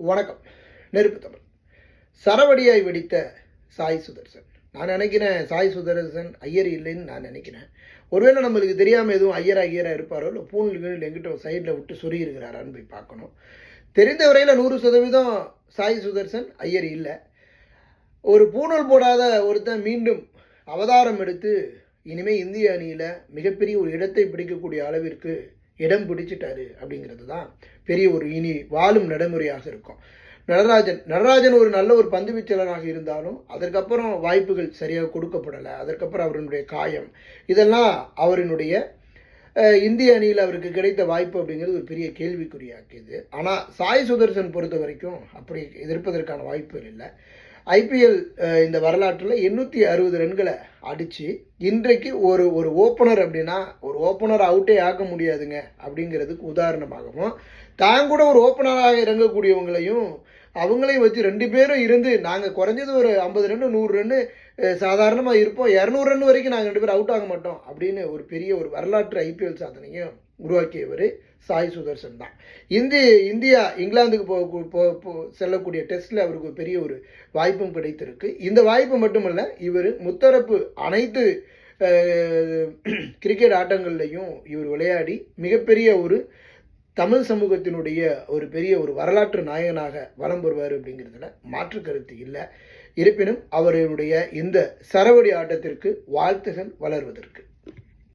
வணக்கம். நெருப்பு தமிழ். சரவடியாய் வெடித்த சாய் சுதர்சன். நான் நினைக்கிறேன் சாய் சுதர்சன் ஐயர் இல்லைன்னு நான் நினைக்கிறேன். ஒருவேளை நம்மளுக்கு தெரியாமல் எதுவும் ஐயரா இருப்பாரோ, இல்லை பூன்கள் எங்கிட்ட சைடில் விட்டு சொறி இருக்கிறாரான்னு போய் பார்க்கணும். தெரிந்த வரையில் 100% சாய் சுதர்சன் ஐயர் இல்லை. ஒரு பூணல் போடாத ஒருத்தன் மீண்டும் அவதாரம் எடுத்து இனிமேல் இந்திய அணியில் மிகப்பெரிய ஒரு இடத்தை பிடிக்கக்கூடிய அளவிற்கு இடம் பிடிச்சிட்டாரு அப்படிங்கிறது தான் பெரிய ஒரு இனி வாழும் நடைமுறையாக இருக்கும். நடராஜன் ஒரு நல்ல ஒரு பந்து வீச்சாளராக இருந்தாலும் அதற்கப்புறம் வாய்ப்புகள் சரியாக கொடுக்கப்படலை. அதற்கப்புறம் அவருடைய காயம் இதெல்லாம் அவரினுடைய இந்திய அணியில் அவருக்கு கிடைத்த வாய்ப்பு அப்படிங்கிறது ஒரு பெரிய கேள்விக்குறியாக்கியது. ஆனால் சாய் சுதர்சன் பொறுத்த வரைக்கும் அப்படி எதிர்ப்பதற்கான வாய்ப்புகள் இல்லை. ஐபிஎல் இந்த வரலாற்றில் 860 ரன்களை அடித்து இன்றைக்கு ஒரு ஓப்பனர் அப்படின்னா ஒரு ஓப்பனர் அவுட்டே ஆக்க முடியாதுங்க அப்படிங்கிறதுக்கு உதாரணமாகவும், தான் கூட ஒரு ஓப்பனராக இறங்கக்கூடியவங்களையும் அவங்களையும் வச்சு 2 பேரும் இருந்து நாங்கள் குறைஞ்சது ஒரு 50 ரன் 100 ரன்னு சாதாரணமாக இருப்போம், 200 ரன் வரைக்கும் நாங்கள் 2 பேரும் அவுட் ஆக மாட்டோம் அப்படின்னு ஒரு பெரிய ஒரு வரலாற்று ஐபிஎல் சாதனையும் உருவாக்கியவர் சாய் சுதர்சன் தான். இந்தியா இங்கிலாந்துக்கு செல்லக்கூடிய டெஸ்ட்டில் அவருக்கு ஒரு பெரிய ஒரு வாய்ப்பும் கிடைத்திருக்கு. இந்த வாய்ப்பு மட்டுமல்ல, இவர் முத்தரப்பு அனைத்து கிரிக்கெட் ஆட்டங்கள்லையும் இவர் விளையாடி மிகப்பெரிய ஒரு தமிழ் சமூகத்தினுடைய ஒரு பெரிய ஒரு வரலாற்று நாயகனாக வலம் வருவார் அப்படிங்கிறதுல மாற்று கருத்து இல்லை. இருப்பினும் அவருடைய இந்த சரவடி ஆட்டத்திற்கு வாழ்த்துகள் வளர்வதற்கு.